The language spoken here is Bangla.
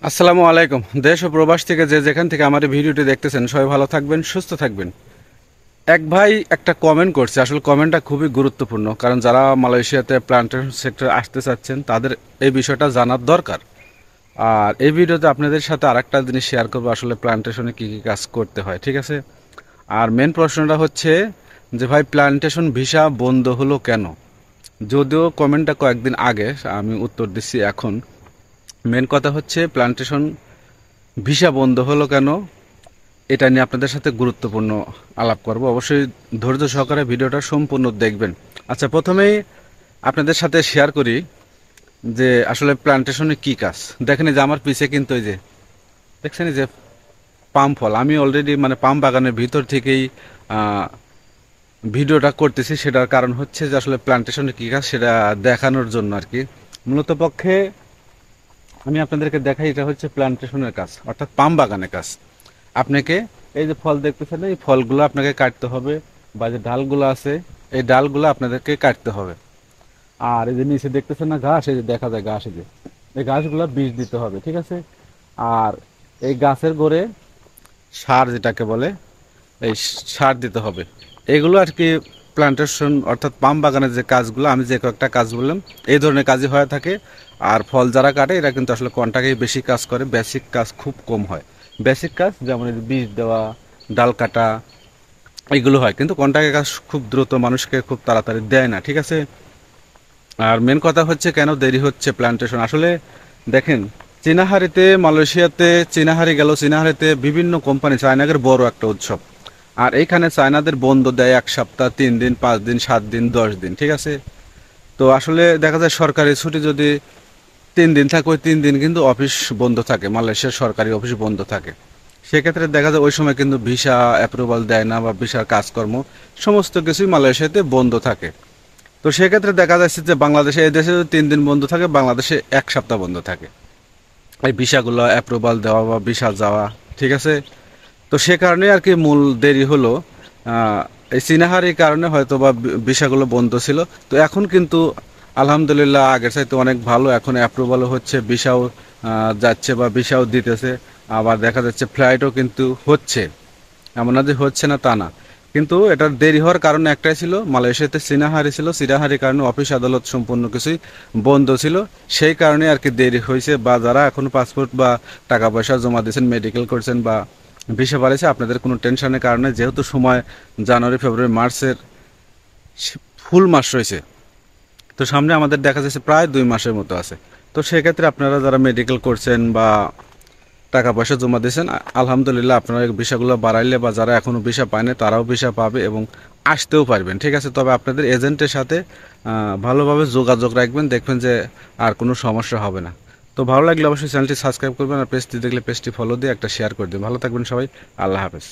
আসসালামু আলাইকুম। দেশ ও প্রবাস থেকে যে যেখান থেকে আমার এই ভিডিওটি দেখতেছেন সবাই ভালো থাকবেন, সুস্থ থাকবেন। এক ভাই একটা কমেন্ট করছে, আসলে কমেন্টটা খুবই গুরুত্বপূর্ণ, কারণ যারা মালয়েশিয়াতে প্লান্টেশন সেক্টরে আসতে চাচ্ছেন তাদের এই বিষয়টা জানার দরকার। আর এই ভিডিওতে আপনাদের সাথে আরেকটা জিনিস শেয়ার করবো, আসলে প্লান্টেশনে কী কী কাজ করতে হয়, ঠিক আছে। আর মেন প্রশ্নটা হচ্ছে যে ভাই প্লান্টেশন ভিসা বন্ধ হলো কেন। যদিও কমেন্টটা কয়েকদিন আগে, আমি উত্তর দিচ্ছি এখন। মেন কথা হচ্ছে প্লান্টেশন ভিসা বন্ধ হলো কেন, এটা নিয়ে আপনাদের সাথে গুরুত্বপূর্ণ আলাপ করব। অবশ্যই ধৈর্য সহকারে ভিডিওটা সম্পূর্ণ দেখবেন। আচ্ছা, প্রথমেই আপনাদের সাথে শেয়ার করি যে আসলে প্লান্টেশনে কি কাজ। দেখেন এই যে আমার পিছে কিন্তু এই যে দেখছেন এই যে পাম ফল, আমি অলরেডি মানে পাম বাগানের ভিতর থেকেই ভিডিওটা করতেছি। সেটার কারণ হচ্ছে যে আসলে প্লান্টেশনে কি কাজ সেটা দেখানোর জন্য আর কি। মূলত পক্ষে আমি আপনাদেরকে দেখাই, এটা হচ্ছে প্লান্টেশনের কাজ, অর্থাৎ পাম বাগানের কাজ। আপনাকে এই যে ফল দেখতেছেন, এই ফলগুলো আপনাকে কাটতে হবে, বা যে ডালগুলো আছে এই ডালগুলো আপনাদেরকে কাটতে হবে। আর এই যে নিচে দেখতেছেন না ঘাস, এই যে দেখা যায় ঘাস, এই যে এই ঘাসগুলো বীজ দিতে হবে, ঠিক আছে। আর এই গাছের গোড়ে সার যেটাকে বলে, এই সার দিতে হবে। এগুলো আর কি প্লান্টেশন অর্থাৎ পাম বাগানের যে কাজগুলো, আমি যে কয়েকটা কাজ বললাম এই ধরনের কাজই হয়ে থাকে। আর ফল যারা কাটে এরা কিন্তু আসলে কন্টাকেই বেশি কাজ করে, বেসিক কাজ খুব কম হয়। বেসিক কাজ যেমন এই যে বীজ দেওয়া, ডাল কাটা, এগুলো হয়, কিন্তু কন্টাক্টের কাজ খুব দ্রুত মানুষকে খুব তাড়াতাড়ি দেয় না, ঠিক আছে। আর মেন কথা হচ্ছে কেন দেরি হচ্ছে প্ল্যান্টেশন। আসলে দেখেন, চীনাহারিতে মালয়েশিয়াতে চীনাহারি গেল, চীনাহারিতে বিভিন্ন কোম্পানি, চায়নাদের বড় একটা উৎসব। আর এইখানে চায়নাদের বন্ধ দেয় 1 সপ্তাহ, 3 দিন, 5 দিন, 7 দিন, 10 দিন, ঠিক আছে। তো আসলে দেখা যায় সরকারি ছুটি যদি 3 দিন থাকে, ওই 3 দিন কিন্তু অফিস বন্ধ থাকে, মালয়েশিয়ার সরকারি অফিস বন্ধ থাকে। সেক্ষেত্রে দেখা যায় ওই সময় কিন্তু ভিসা অ্যাপ্রুভাল দেয় না, বা ভিসার কাজকর্ম সমস্ত কিছুই মালয়েশিয়াতে বন্ধ থাকে। তো সেক্ষেত্রে দেখা যাচ্ছে যে বাংলাদেশে, এই দেশে যদি 3 দিন বন্ধ থাকে, বাংলাদেশে 1 সপ্তাহ বন্ধ থাকে এই ভিসাগুলো অ্যাপ্রুভাল দেওয়া বা ভিসা যাওয়া, ঠিক আছে। তো সে কারণে আর কি মূল দেরি হলো। এই সিনাহারির কারণে হয়তো বা ভিসাগুলো বন্ধ ছিল। তো এখন কিন্তু আলহামদুলিল্লাহ আগের চাইতে অনেক ভালো, এখন অ্যাপ্রুভালও হচ্ছে, ভিসাও যাচ্ছে বা ভিসাও দিতেছে। আবার দেখা যাচ্ছে ফ্লাইটও কিন্তু হচ্ছে, এমন না যে হচ্ছে না তা না। কিন্তু এটার দেরি হওয়ার কারণে একটাই ছিল, মালয়েশিয়াতে সিনাহারি ছিল, সিনাহারির কারণে অফিস আদালত সম্পূর্ণ কিছুই বন্ধ ছিল। সেই কারণে আর কি দেরি হয়েছে। বা যারা এখনো পাসপোর্ট বা টাকা পয়সা জমা দিয়েছেন, মেডিকেল করছেন বা ভিসা বাড়িয়েছে, আপনাদের কোনো টেনশনের কারণে, যেহেতু সময় জানুয়ারি ফেব্রুয়ারি মার্চের ফুল মাস রয়েছে, তো সামনে আমাদের দেখা যাচ্ছে প্রায় 2 মাসের মতো আছে। তো সেক্ষেত্রে আপনারা যারা মেডিকেল করছেন বা টাকা পয়সা জমা দিয়েছেন, আলহামদুলিল্লাহ আপনারা ভিসাগুলো বাড়াইলে, বা যারা এখনো ভিসা পায়নি তারাও ভিসা পাবে এবং আসতেও পারবেন, ঠিক আছে। তবে আপনাদের এজেন্টের সাথে ভালোভাবে যোগাযোগ রাখবেন, দেখবেন যে আর কোনো সমস্যা হবে না। তো ভালো লাগলে অবশ্যই চ্যানেলটি সাবস্ক্রাইব করবেন, আর পেজটি দেখলে পেজটি ফলো দিয়ে একটা শেয়ার করে দিন। ভালো থাকবেন সবাই, আল্লাহ হাফেজ।